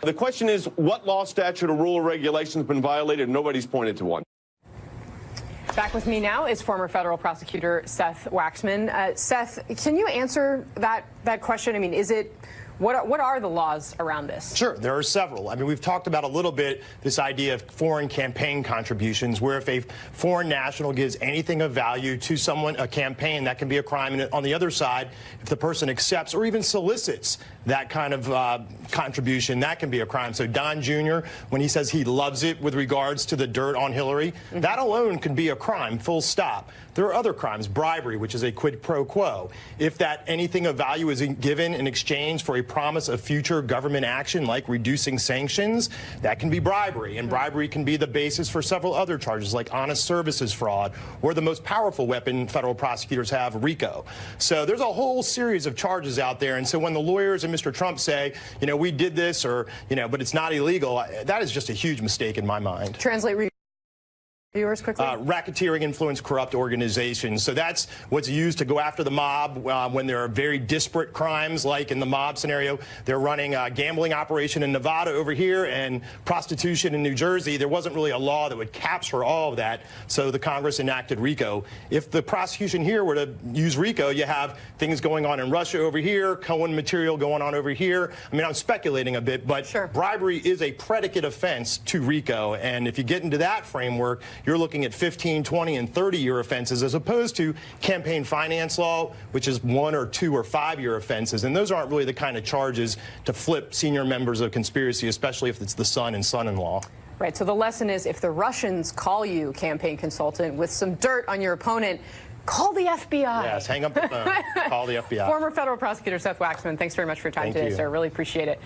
The question is, what law, statute, or rule or regulation has been violated? Nobody's pointed to one. Back with me now is former federal prosecutor Seth Waxman. Seth, can you answer that question? I mean, what are the laws around this? Sure, there are several. I mean, we've talked about a little bit this idea of foreign campaign contributions, where if a foreign national gives anything of value to someone, a campaign, that can be a crime. And on the other side, if the person accepts or even solicits that kind of contribution, that can be a crime. So Don Jr., when he says he loves it with regards to the dirt on Hillary, that alone can be a crime, full stop. There are other crimes, bribery, which is a quid pro quo. If that anything of value is given in exchange for a promise of future government action, like reducing sanctions, that can be bribery. And bribery can be the basis for several other charges, like honest services fraud, or the most powerful weapon federal prosecutors have, RICO. So there's a whole series of charges out there. And so when the lawyers and Mr. Trump say, you know, we did this, or, you know, but it's not illegal, that is just a huge mistake in my mind. Translate viewers quickly. Racketeering, influence, corrupt organizations. So that's what's used to go after the mob when there are very disparate crimes, like in the mob scenario. They're running a gambling operation in Nevada over here and prostitution in New Jersey. There wasn't really a law that would capture all of that, so the Congress enacted RICO. If the prosecution here were to use RICO, you have things going on in Russia over here, Cohen material going on over here. I mean, I'm speculating a bit, but sure, bribery is a predicate offense to RICO, and if you get into that framework, you're looking at 15, 20, and 30-year offenses, as opposed to campaign finance law, which is 1 or 2 or 5-year offenses. And those aren't really the kind of charges to flip senior members of conspiracy, especially if it's the son and son-in-law. Right. So the lesson is, if the Russians call you campaign consultant with some dirt on your opponent, call the FBI. Yes, hang up the phone. Call the FBI. Former federal prosecutor Seth Waxman, thanks very much for your time today, sir. Really appreciate it.